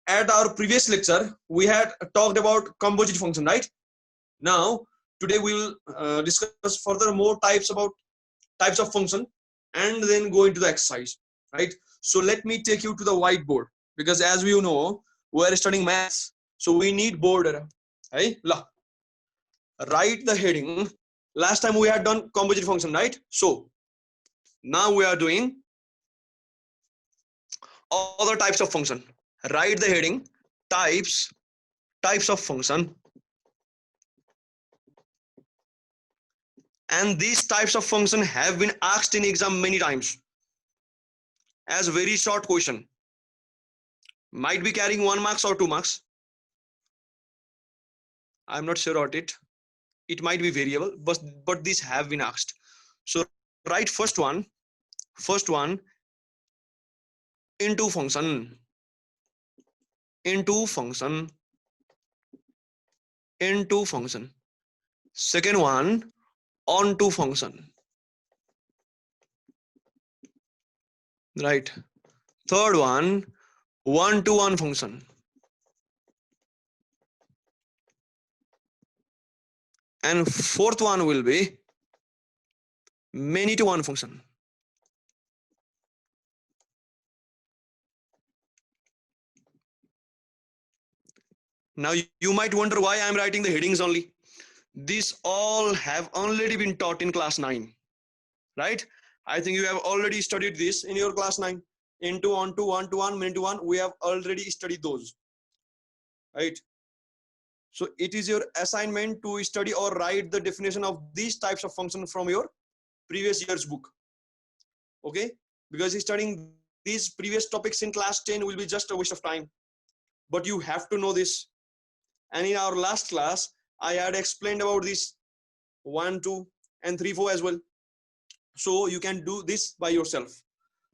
at our previous lecture, we had talked about composite function, right? Now, today we will discuss further more types of function, and then go into the exercise, right? So let me take you to the whiteboard, because as we know, we are studying maths, so we need board. Hey, write the heading. Last time we had done composite function, right? So now we are doing other types of function. Write the heading, types of function, and these types of function have been asked in exam many times as very short question, might be carrying 1 marks or 2 marks. I'm not sure about it. It might be variable, but these have been asked. So write first one into function, second one onto function, right? Third one to one function, and fourth one will be many to one function. Now you might wonder why I'm writing the headings only. These all have already been taught in class 9, right? I think you have already studied this in your class 9. Into, onto, one to one, many to one. We have already studied those, right? So it is your assignment to study or write the definition of these types of functions from your previous year's book. Okay, because studying these previous topics in class 10 will be just a waste of time, but you have to know this. And in our last class I had explained about this 1, 2 and 3, 4 as well, so you can do this by yourself.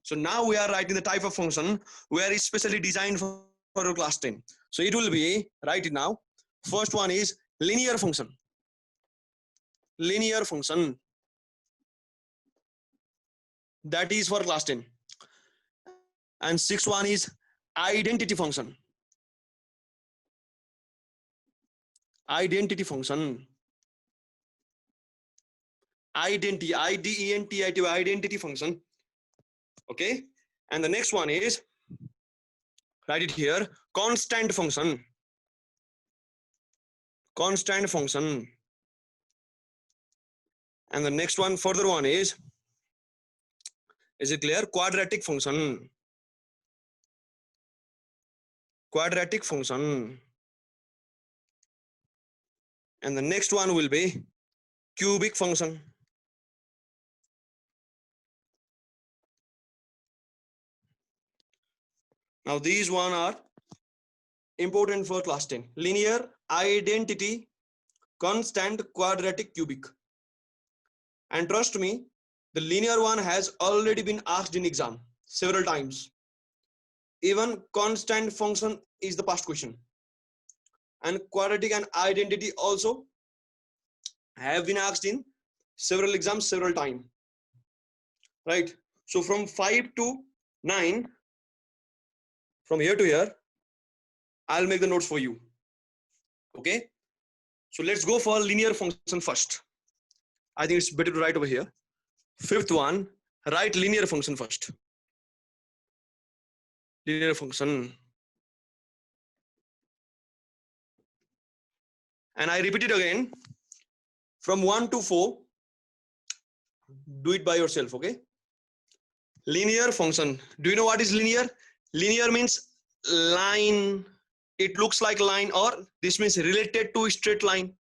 So now we are writing the type of function where it's specially designed for class 10. So it will be, write it now. First one is linear function, that is for class 10. And sixth one is identity function, identity function. Identity function. Okay, and the next one is, write it here, constant function. And the next one, further one is it clear? Quadratic function. And the next one will be cubic function. Now these one are important for class 10. Linear, identity, constant, quadratic, cubic. And trust me, the linear one has already been asked in exam several times. Even constant function is the past question. And quadratic and identity also have been asked in several exams several times. Right? So from 5 to 9, from here to here, I'll make the notes for you. Okay? So let's go for linear function first. I think it's better to write over here. Fifth one, write linear function first. Linear function. And I repeat it again. From 1 to 4, do it by yourself, okay? Linear function. Do you know what is linear? Linear means line. It looks like line, or this means related to straight line.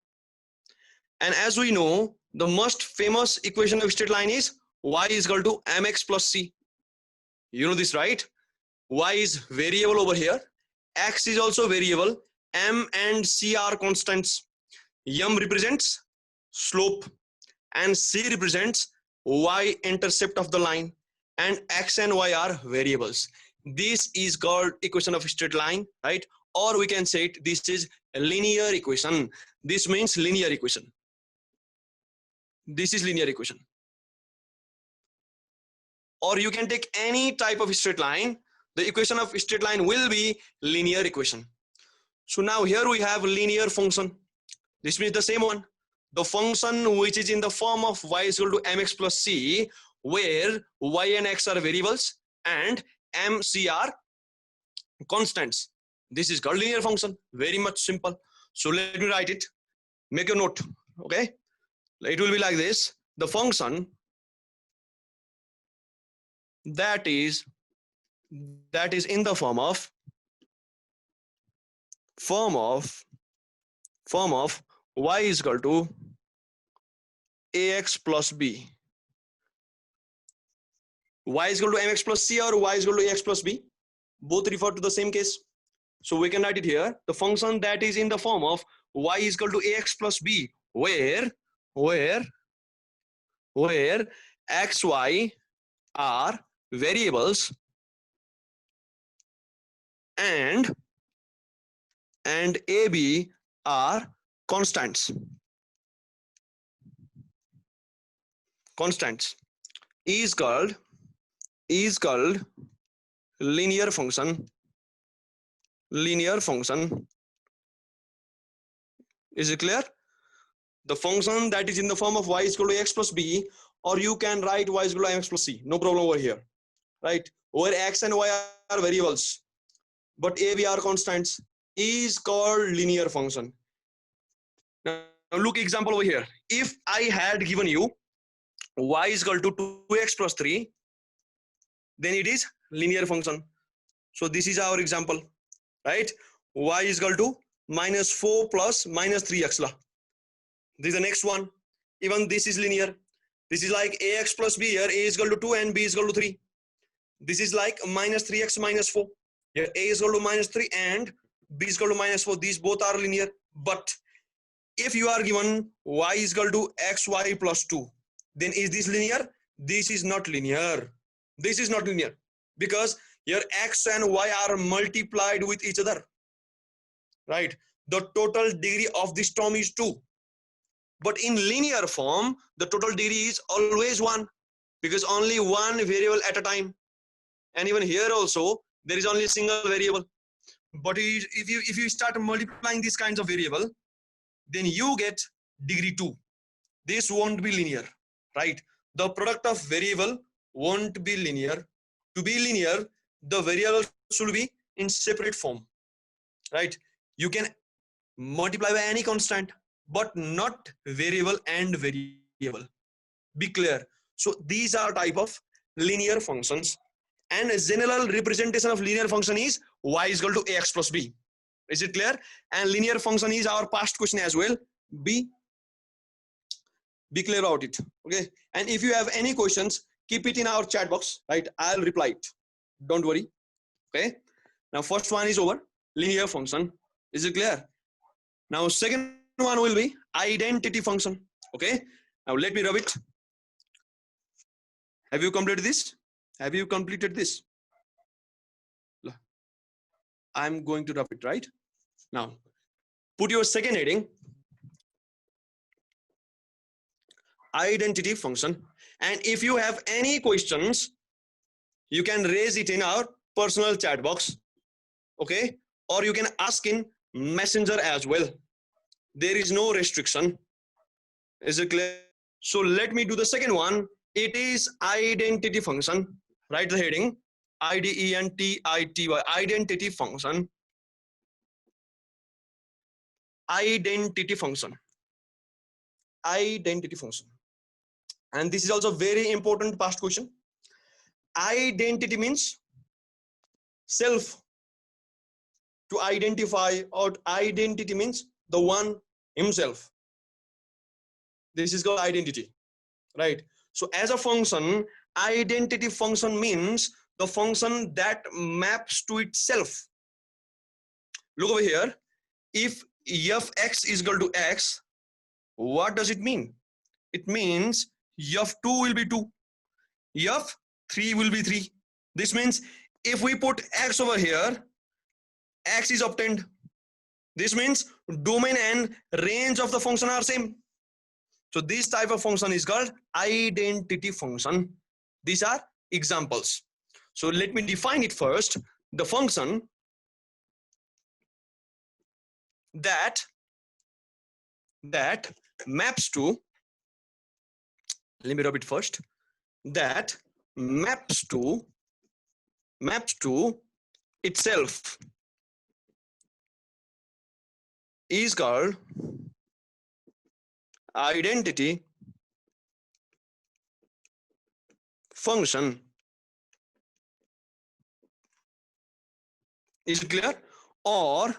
And as we know, the most famous equation of straight line is y is equal to mx plus c. You know this, right? Y is variable over here. X is also variable. M and C are constants. M represents slope and C represents y-intercept of the line, and X and Y are variables. This is called equation of straight line, right? Or we can say it, this is a linear equation. This means linear equation. This is linear equation. Or you can take any type of straight line. the equation of straight line will be linear equation. So now here we have linear function. This means the same one. The function which is in the form of y is equal to mx plus c, where y and x are variables and m, c are constants. This is called linear function. Very much simple. So let me write it. Make a note. Okay. It will be like this. The function that is in the form of y is equal to ax plus b. Y is equal to mx plus c or y is equal to ax plus b. Both refer to the same case. So we can write it here. The function that is in the form of y is equal to ax plus b, where x, y are variables and a, b are constants. Is called linear function. Is it clear? The function that is in the form of y is equal to x plus b, or you can write y is equal to mx plus c. No problem over here, right? Where x and y are variables, but a, b are constants, is called linear function. Now look example over here. If I had given you y is equal to 2x plus 3, then it is linear function. So this is our example, right? Y is equal to minus 4 plus minus 3x. This is the next one. Even this is linear. This is like ax plus b here. A is equal to 2 and b is equal to 3. This is like minus 3x minus 4. Here a is equal to minus 3 and b is equal to minus 4. These both are linear. But if you are given y is equal to xy plus 2, then is this linear? This is not linear. This is not linear because here x and y are multiplied with each other, right? The total degree of this term is 2. But in linear form, the total degree is always 1 because only one variable at a time. And even here also, there is only a single variable. But if you start multiplying these kinds of variable, then you get degree 2. This won't be linear, right? The product of variable won't be linear. To be linear, the variable should be in separate form, right? You can multiply by any constant, but not variable and variable. Be clear. So these are type of linear functions, and a general representation of linear function is y is equal to ax plus b. Is it clear? And linear function is our past question as well. Be clear about it. Okay. And if you have any questions, keep it in our chat box, right? I'll reply it. Don't worry. Okay. Now first one is over. Linear function. Is it clear? Now second one will be identity function. Okay. Now let me rub it. Have you completed this? Have you completed this? I'm going to rub it, right? Now put your second heading, identity function. And if you have any questions, you can raise it in our personal chat box. Okay. Or you can ask in messenger as well. There is no restriction. Is it clear? So let me do the second one. It is identity function. Write the heading, identity, identity function. Identity function. Identity function. And this is also very important past question. Identity means self, to identify, or identity means the one himself. This is called identity, right? So as a function, identity function means the function that maps to itself. Look over here. If f(x) is equal to x, what does it mean? It means f(2) will be 2, f(3) will be 3. This means if we put x over here, x is obtained. This means domain and range of the function are same. So this type of function is called identity function. These are examples. So let me define it first. The function that maps to, let me rub it first, that maps to itself is called identity function. Is it clear? Or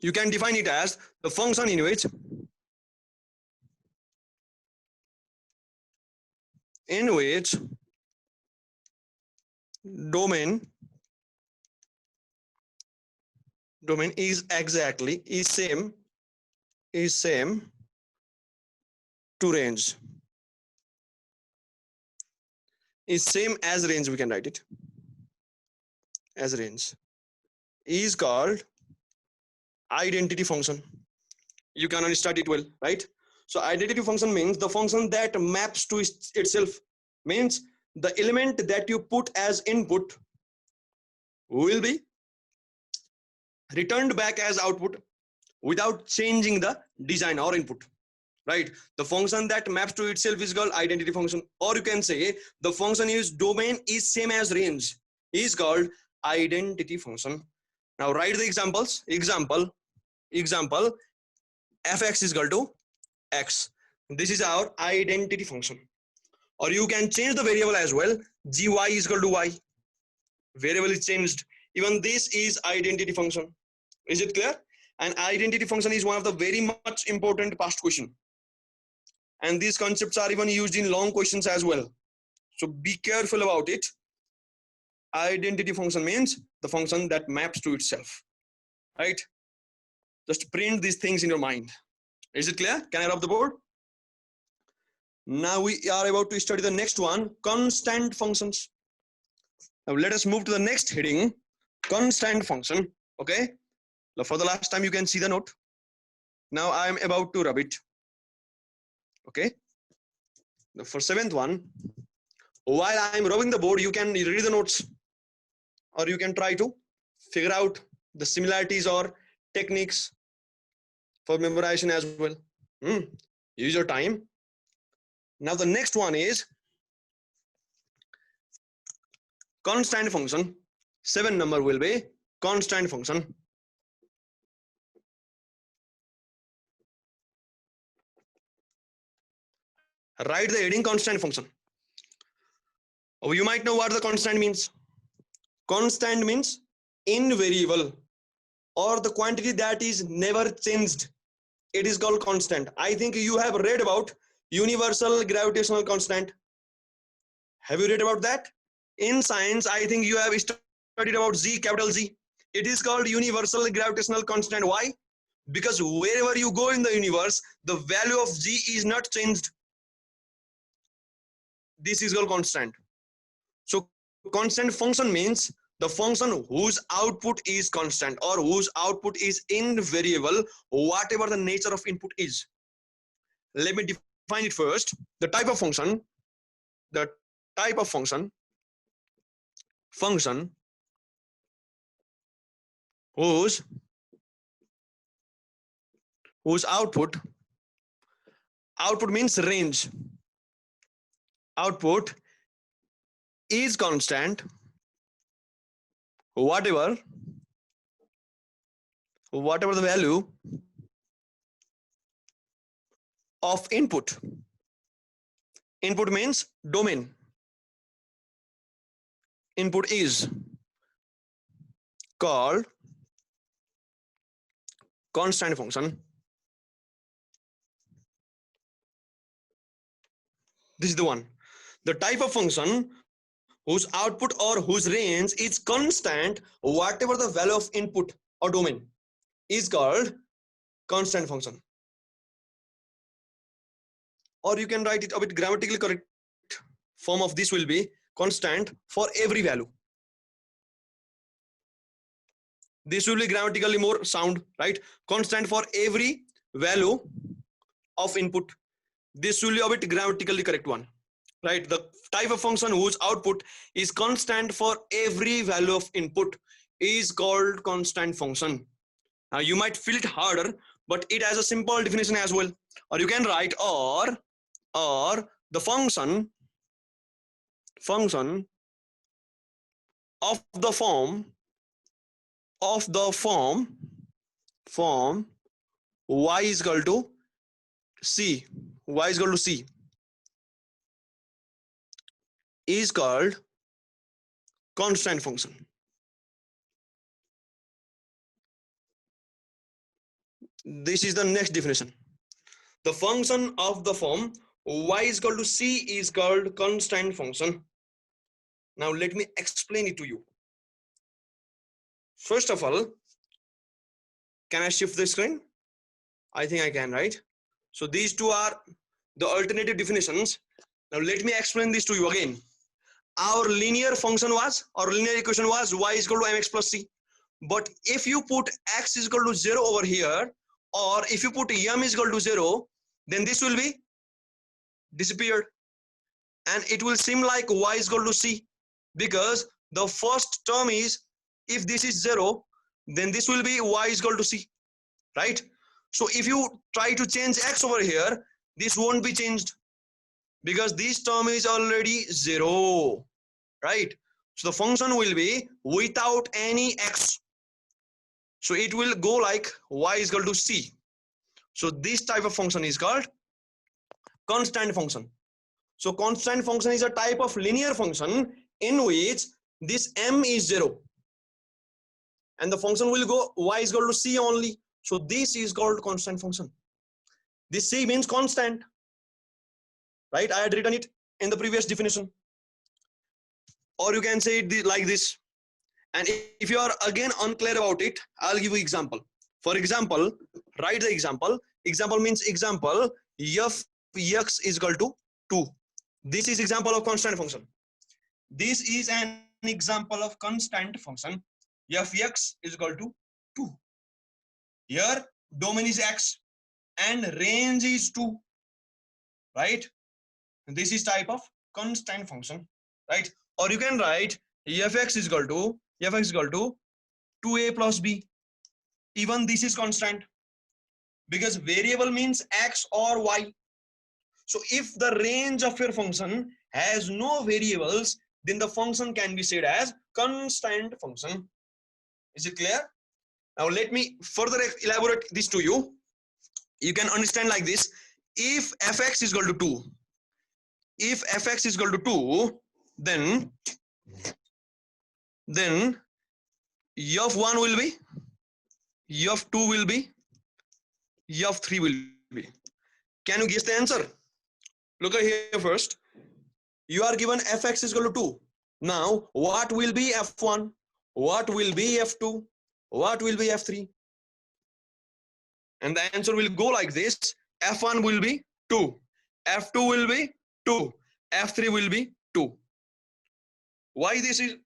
you can define it as the function in which domain is same to range, is same as range. We can write it as range, is called identity function. You can understand it well, right? So identity function means the function that maps to itself, means the element that you put as input will be returned back as output without changing the design or input, right? The function that maps to itself is called identity function. Or you can say the function is domain is same as range is called identity function. Now write the examples. Example fx is equal to x. This is our identity function. Or you can change the variable as well. gy is equal to y. Variable is changed. Even this is identity function. Is it clear? And identity function is one of the very much important past question. And these concepts are even used in long questions as well. So be careful about it. Identity function means the function that maps to itself, right? Just print these things in your mind. Is it clear? Can I rub the board? Now we are about to study the next one, constant functions. Now let us move to the next heading, constant function. Okay. Now for the last time you can see the note. Now I am about to rub it. Okay. Now for seventh one, while I am rubbing the board, you can read the notes, or you can try to figure out the similarities or techniques for memorization as well. Use your time. Now the next one is constant function. 7 number will be constant function. Write the heading constant function. Oh, you might know what the constant means. Constant means invariable, or the quantity that is never changed. It is called constant. I think you have read about universal gravitational constant. Have you read about that? In science, I think you have studied about Z, capital Z. It is called universal gravitational constant. Why? Because wherever you go in the universe, the value of G is not changed. This is called constant. So constant function means the function whose output is constant, or whose output is invariable, whatever the nature of input is. Let me define it first. The type of function whose output means range, output is constant, whatever the value of input. Input means domain. Input is called constant function. This is the one. The type of function whose output or whose range is constant, whatever the value of input or domain, is called constant function. Or you can write it a bit grammatically correct form of this will be constant for every value. This will be grammatically more sound, right? Constant for every value of input. This will be a bit grammatically correct one, right? The type of function whose output is constant for every value of input is called constant function. Now you might feel it harder, but it has a simple definition as well. Or you can write or the function of the form y is equal to c, y is equal to c is called constant function. This is the next definition. The function of the form y is equal to c is called constant function. Now let me explain it to you. First of all, can I shift the screen? I think I can, right? So these two are the alternative definitions. Now let me explain this to you again. Our linear function was, or linear equation was y is equal to mx plus c. But if you put x is equal to 0 over here, or if you put m is equal to 0, then this will be disappeared. And it will seem like y is equal to c, because the first term is, if this is 0, then this will be y is equal to c, right? So if you try to change x over here, this won't be changed, because this term is already 0, right? So the function will be without any x. So it will go like y is equal to c. So this type of function is called constant function. So constant function is a type of linear function in which this m is 0. And the function will go y is equal to c only. So this is called constant function. This c means constant, right? I had written it in the previous definition. Or you can say it like this. And if you are again unclear about it, I'll give you example. For example, write the example. Example means example, f x is equal to 2. This is example of constant function. This is an example of constant function. F x is equal to 2. Here domain is x and range is 2, right? This is type of constant function, right? Or you can write fx is equal to 2a plus b. Even this is constant, because variable means x or y. So if the range of your function has no variables, then the function can be said as constant function. Is it clear? Now let me further elaborate this to you. You can understand like this. If fx is equal to 2, then f1 will be, f2 will be, f3 will be. Can you guess the answer? Look at here first. You are given fx is equal to 2. Now what will be f1? What will be f2? What will be f3? And the answer will go like this. F1 will be 2. F2 will be 2. F3 will be 2. Why this is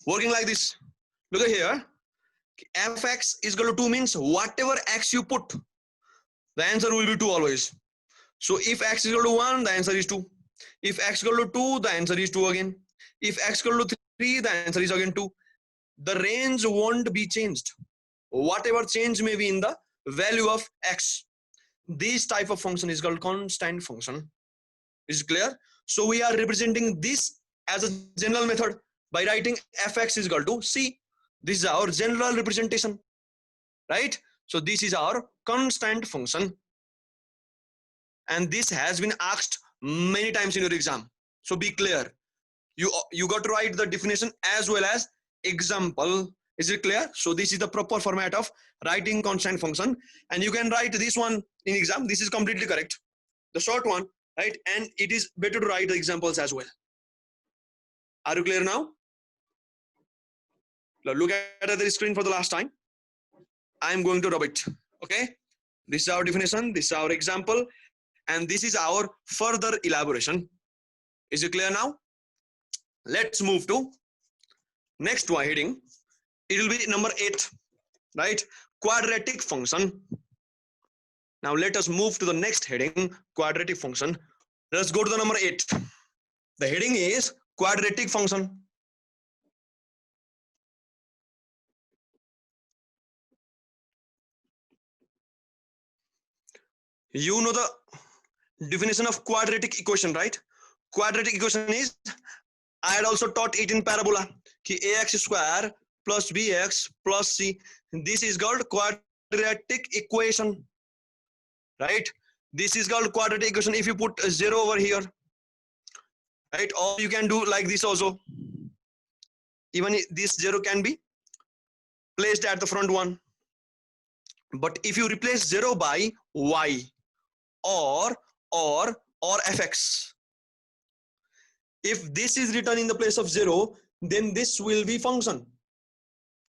working like this? Look at here. Fx is equal to 2 means whatever x you put, the answer will be 2 always. So if x is equal to 1, the answer is 2. If x is equal to 2, the answer is 2 again. If x is equal to 3, the answer is again 2. The range won't be changed. Whatever change may be in the value of x. This type of function is called constant function. Is it clear? So we are representing this as a general method by writing fx is equal to c. This is our general representation, right? So this is our constant function. And this has been asked many times in your exam. So be clear. You got to write the definition as well as example. Is it clear? So this is the proper format of writing constant function. And you can write this one in exam. This is completely correct. The short one, right? And it is better to write the examples as well. Are you clear now? Now look at the screen for the last time. I'm going to rub it. Okay. This is our definition. This is our example. And this is our further elaboration. Is it clear now? Let's move to next one heading. It will be number 8, right? Quadratic function. Now let us move to the next heading, quadratic function. Let's go to the number 8. The heading is quadratic function. You know the definition of quadratic equation, right? Quadratic equation is, I had also taught it in parabola, ki ax square plus bx plus c. This is called quadratic equation, right? This is called quadratic equation. If you put a 0 over here, right, or you can do like this also. Even this 0 can be placed at the front one. But if you replace 0 by y or fx, if this is written in the place of 0, then this will be function,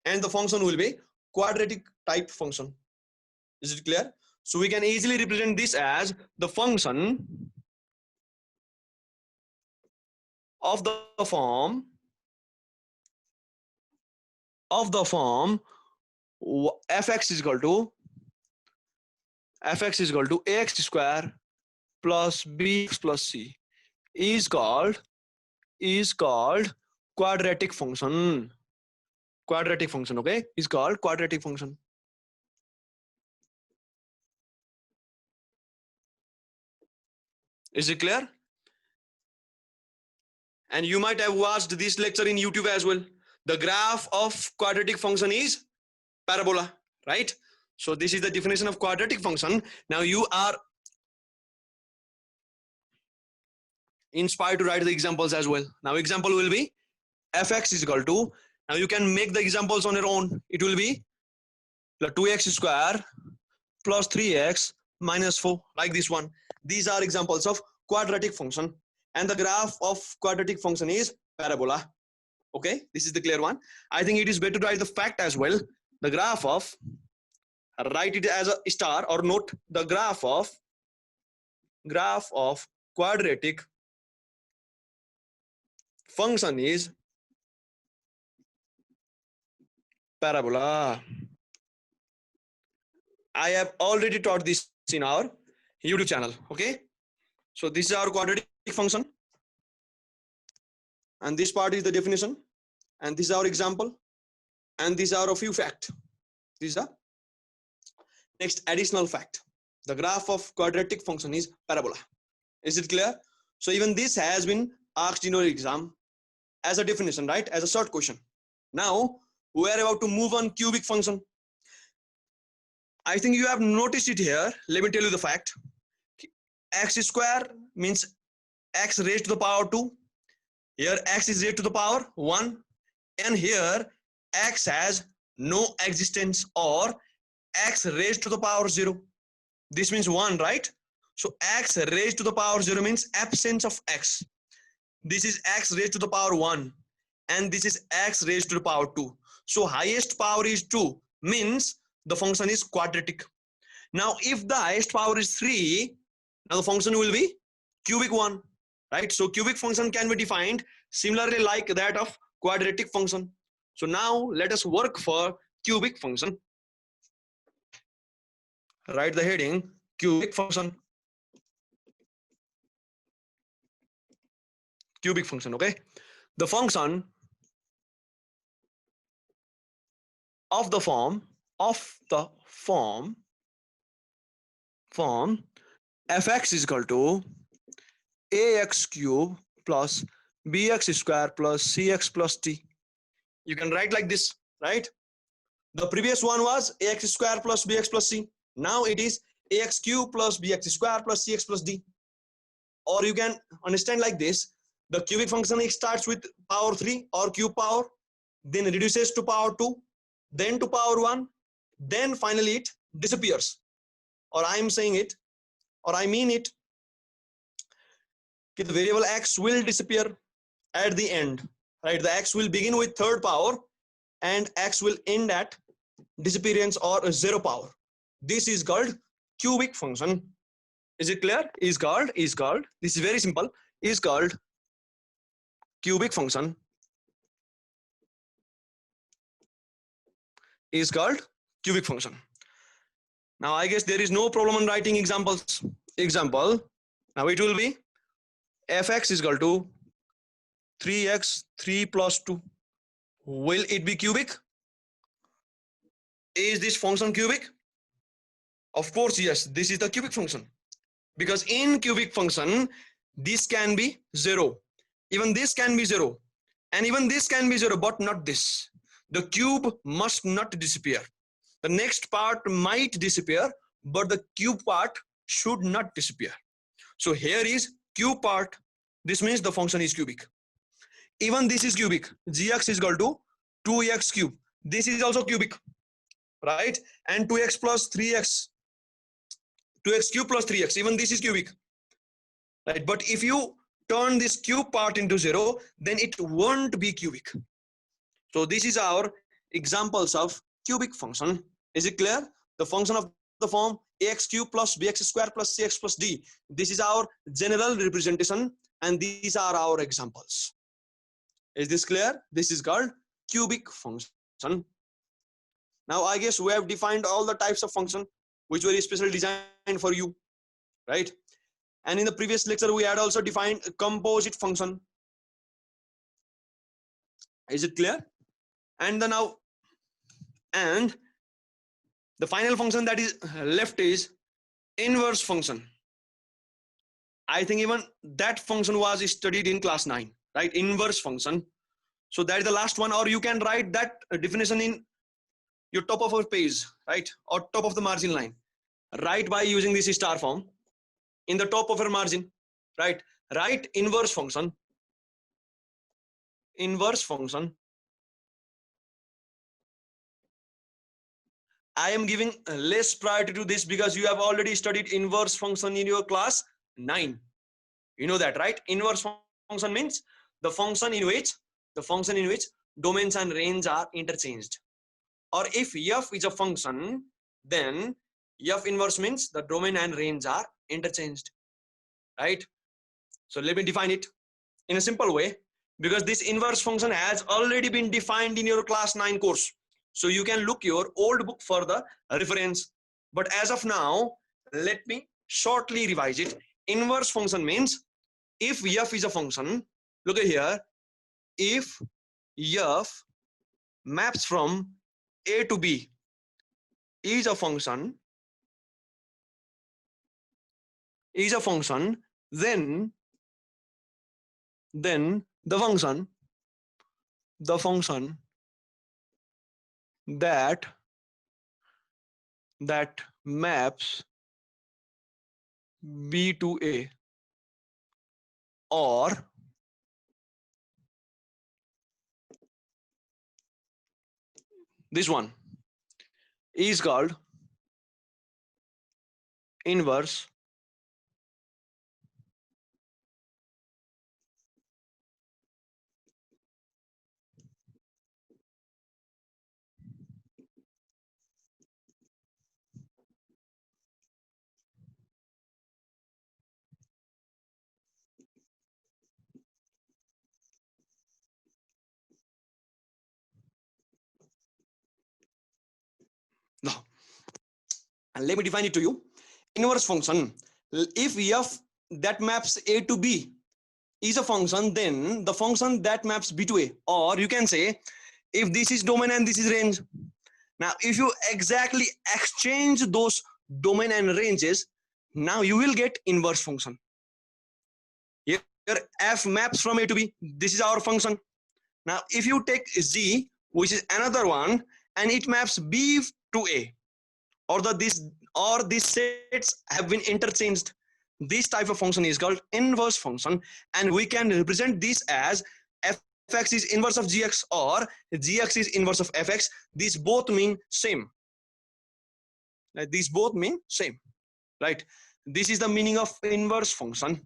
and the function will be quadratic type function. Is it clear? So we can easily represent this as the function of the form fx is equal to ax square plus bx plus c is called quadratic function. Quadratic function, okay, is called quadratic function. Is it clear? And you might have watched this lecture in YouTube as well. The graph of quadratic function is parabola, right? So this is the definition of quadratic function. Now you are inspired to write the examples as well. Now example will be fx is equal to, now you can make the examples on your own. It will be 2x square plus 3x minus 4, like this one. These are examples of quadratic function, and the graph of quadratic function is parabola. Okay, this is the clear one. I think it is better to write the fact as well. The graph of, write it as a star or note, the graph of quadratic function is parabola. I have already taught this in our YouTube channel. Okay, so this is our quadratic function, and this part is the definition, and this is our example, and these are a few facts. These are next additional fact. The graph of quadratic function is parabola. Is it clear? So even this has been asked in your exam as a definition, right? As a short question. Now we are about to move on cubic function. I think you have noticed it here. Let me tell you the fact. X square means x raised to the power 2. Here x is raised to the power 1. And here x has no existence, or x raised to the power 0. This means 1, right? So x raised to the power 0 means absence of x. This is x raised to the power 1, and this is x raised to the power 2. So highest power is 2, means the function is quadratic. Now if the highest power is 3, now the function will be cubic one, right? So cubic function can be defined similarly like that of quadratic function. So now let us work for cubic function. Write the heading cubic function. Cubic function, okay? The function of the form fx is equal to ax cube plus bx square plus cx plus t. You can write like this, right? The previous one was ax square plus bx plus c. Now it is ax cube plus bx square plus cx plus d. Or you can understand like this. The cubic function starts with power 3 or cube power, then reduces to power 2, then to power 1, then finally it disappears. Or I am saying it, or I mean it, the variable x will disappear at the end, right? The x will begin with third power and x will end at disappearance or 0 power. This is called cubic function. Is it clear? Is called, this is very simple, is called cubic function. Is called cubic function. Now I guess there is no problem in writing examples. Example, now it will be fx is equal to 3x 3 plus 2. Will it be cubic? Is this function cubic? Of course, yes, this is the cubic function. Because in cubic function, this can be 0. Even this can be 0. And even this can be 0, but not this. The cube must not disappear. The next part might disappear, but the cube part should not disappear. So here is cube part. This means the function is cubic. Even this is cubic. Gx is equal to 2x cube. This is also cubic, right? And 2x plus 3x. 2x cube plus 3x. Even this is cubic, right? But if you turn this cube part into 0, then it won't be cubic. So this is our examples of cubic function. Is it clear? The function of the form ax cube plus bx square plus cx plus d. This is our general representation, and these are our examples. Is this clear? This is called cubic function. Now I guess we have defined all the types of function which were specially designed for you, right? And in the previous lecture we had also defined a composite function. Is it clear? And the now, and the final function that is left is inverse function. I think even that function was studied in class 9, right? Inverse function. So that is the last one, or you can write that definition in your top of your page, right? Or top of the margin line. Write by using this star form in the top of your margin, right? Write inverse function. Inverse function. I am giving less priority to this because you have already studied inverse function in your class 9. You know that, right? Inverse function means the function in which domains and range are interchanged. Or if f is a function, then f inverse means the domain and range are interchanged, right? So let me define it in a simple way, because this inverse function has already been defined in your class 9 course. So you can look your old book for the reference. But as of now, let me shortly revise it. Inverse function means if f is a function, look at here, if f maps from A to B is a function, then the function that maps B to A, or this one is called inverse now. And let me define it to you. Inverse function, if f that maps A to B is a function, then the function that maps B to A, or you can say if this is domain and this is range. Now if you exactly exchange those domain and ranges, now you will get inverse function. Here f maps from A to B, this is our function. Now if you take z, which is another one, and it maps B to A, or these sets have been interchanged, this type of function is called inverse function, and we can represent this as fx is inverse of gx or gx is inverse of fx. These both mean same. These both mean same, right? This is the meaning of inverse function.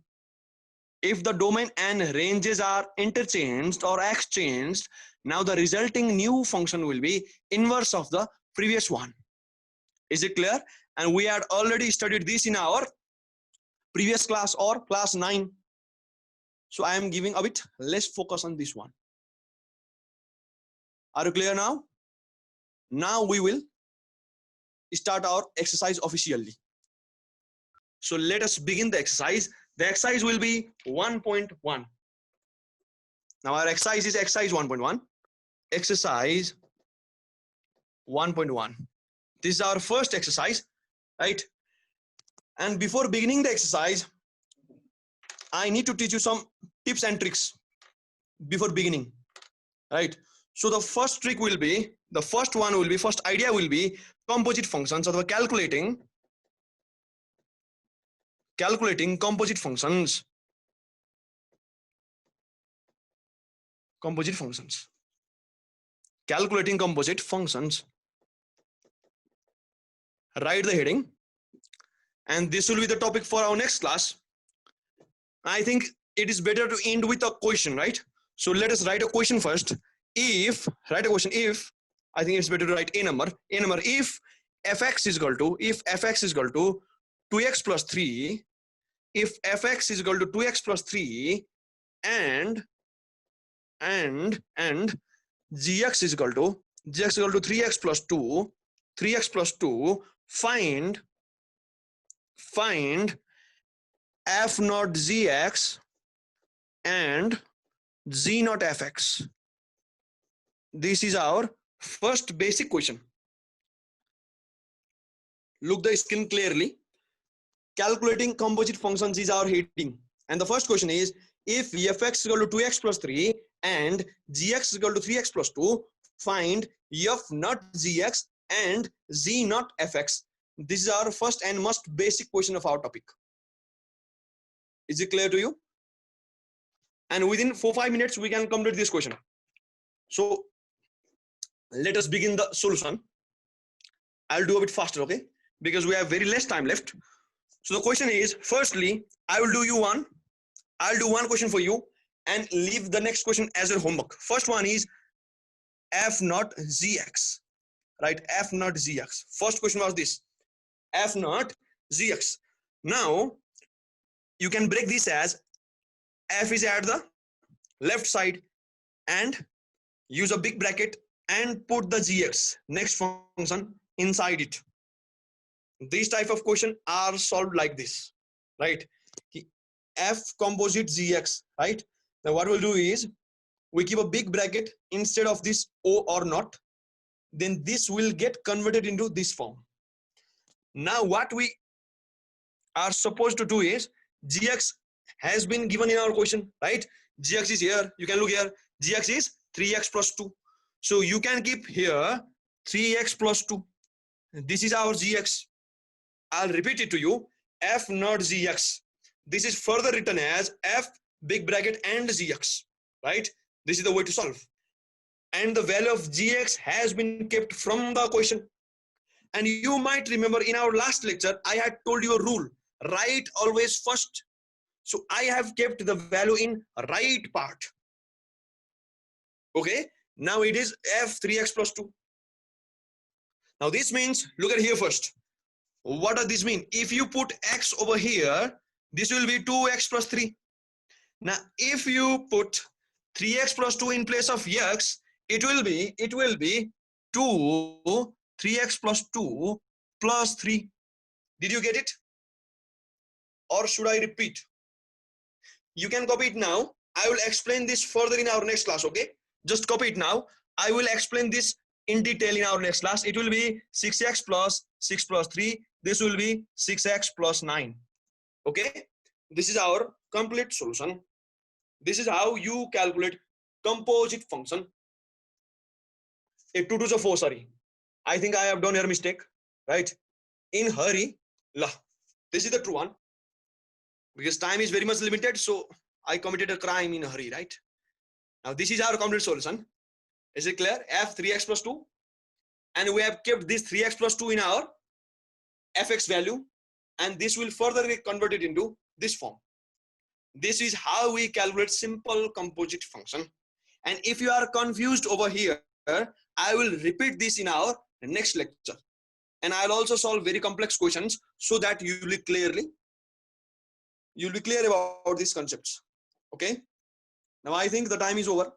If the domain and ranges are interchanged or exchanged, now the resulting new function will be inverse of the previous one. Is it clear? And we had already studied this in our previous class or class 9. So I am giving a bit less focus on this one. Are you clear now? Now we will start our exercise officially. So let us begin the exercise. The exercise will be 1.1. Now our exercise is exercise 1.1. Exercise 1.1. This is our first exercise, right? And before beginning the exercise, I need to teach you some tips and tricks before beginning, right? So the first trick will be, the first idea will be composite functions, or calculating composite functions. Calculating composite functions. Write the heading, and this will be the topic for our next class. I think it is better to end with a question, right? So let us write a question first. If I think it's better to write a number. If fx is equal to 2x plus 3, if fx is equal to 2x plus 3 and gx is equal to 3x plus 2, find f naught gx and z naught fx. This is our first basic question. Look the screen clearly. Calculating composite functions is our heading, and the first question is, if fx is equal to 2x plus 3 and gx is equal to 3x plus 2, find f naught gx and z naught fx. This is our first and most basic question of our topic. Is it clear to you? And within 4-5 minutes we can complete this question. So let us begin the solution. I'll do a bit faster, okay? Because we have very less time left. So the question is, firstly, I'll do one question for you and leave the next question as your homework. First one is f naught gx, right? F naught gx. First question was this, f naught gx. Now you can break this as f is at the left side and use a big bracket and put the gx, next function, inside it. These type of question are solved like this, right? F composite gx, right? Now what we'll do is we keep a big bracket instead of this o or not, then this will get converted into this form. Now what we are supposed to do is, gx has been given in our question, right? Gx is here, you can look here, gx is 3x plus 2. So you can keep here 3x plus 2. This is our gx. I'll repeat it to you, f naught gx. This is further written as f big bracket and gx, right? This is the way to solve. And the value of gx has been kept from the question. And you might remember in our last lecture, I had told you a rule, write always first. So I have kept the value in right part. Okay, now it is f 3x plus 2. Now this means, look at here first. What does this mean? If you put x over here, this will be 2x plus 3. Now if you put 3x plus 2 in place of x, it will be 2 3x plus 2 plus 3. Did you get it? Or should I repeat? You can copy it now. I will explain this further in our next class, okay? Just copy it now. I will explain this in detail in our next class. It will be 6x plus 6 plus 3. This will be 6x plus 9. Okay? This is our complete solution. This is how you calculate composite function. A 2 to the 4, sorry. I think I have done a mistake, right? In hurry, this is the true one. Because time is very much limited, so I committed a crime in a hurry, right? Now this is our complete solution. Is it clear? F 3x plus 2. And we have kept this 3x plus 2 in our fx value. And this will further get converted into this form. This is how we calculate simple composite function. And if you are confused over here, I will repeat this in our next lecture. And I'll also solve very complex questions so that you'll be clear about these concepts. Okay? Now I think the time is over.